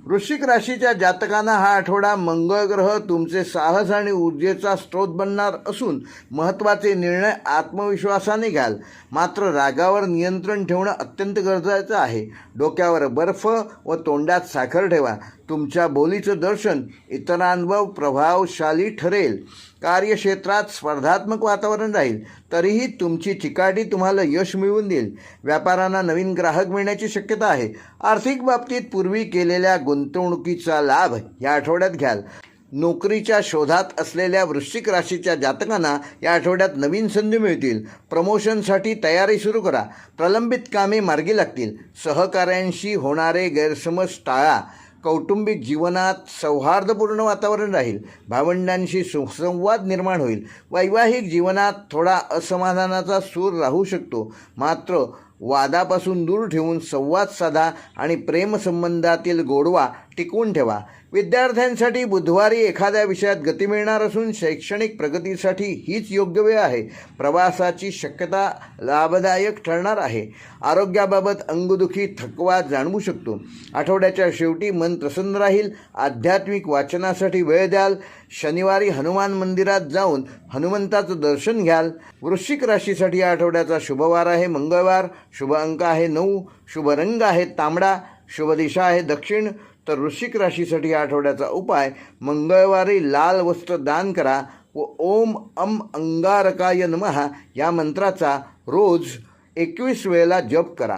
वृश्चिक राशीच्या जातकांना हा आठवडा मंगळ ग्रह तुमचे साहस आणि ऊर्जेचा स्रोत बनणार असून महत्त्वाचे निर्णय आत्मविश्वासाने घ्याल. मात्र रागावर नियंत्रण ठेवणं अत्यंत गरजेचं आहे. डोक्यावर बर्फ व तोंडात साखर ठेवा. तुमच्या बोलीचं दर्शन इतरांवर प्रभावशाली ठरेल. कार्यक्षेत्रात स्पर्धात्मक वातावरण राहील, तरीही तुमची चिकाटी तुम्हाला यश मिळवून देईल. व्यापाऱ्यांना नवीन ग्राहक मिळण्याची शक्यता आहे. आर्थिक बाबतीत पूर्वी केलेल्या गुंतवणुकीचा लाभ या आठवड्यात घ्याल. नोकरीच्या शोधात असलेल्या वृश्चिक राशीच्या जातकांना या आठवड्यात नवीन संधी मिळतील. प्रमोशनसाठी तयारी सुरू करा. प्रलंबित कामे मार्गी लागतील. सहकाऱ्यांशी होणारे गैरसमज टाळा. कौटुंबिक जीवनात सौहार्दपूर्ण वातावरण राहील. भावंडांशी सुसंवाद निर्माण होईल. वैवाहिक जीवनात थोडा असमाधानाचा सूर राहू शकतो. मात्र वादापासून दूर ठेवून संवाद साधा आणि प्रेमसंबंधातील गोडवा टिकवून ठेवा. विद्यार्थ्यांसाठी बुधवारी एखाद्या विषयात गती मिळणार असून शैक्षणिक प्रगतीसाठी हीच योग्य वेळ आहे. प्रवासाची शक्यता लाभदायक ठरणार आहे. आरोग्याबाबत अंगदुखी थकवा जाणवू शकतो. आठवड्याच्या शेवटी मन प्रसन्न राहील. आध्यात्मिक वाचनासाठी वेळ द्याल. शनिवारी हनुमान मंदिरात जाऊन हनुमंताचं दर्शन घ्याल. वृश्चिक राशीसाठी या आठवड्याचा शुभवार आहे मंगळवार. शुभ अंक आहे 9. शुभ रंग आहे तांबडा. शुभ दिशा आहे दक्षिण. तर वृश्चिक राशीसाठी या आठवड्याचा उपाय मंगळवारी लाल वस्त्र दान करा व ओम अंगारकाय नमः या मंत्राचा रोज 21 वेळेला जप करा.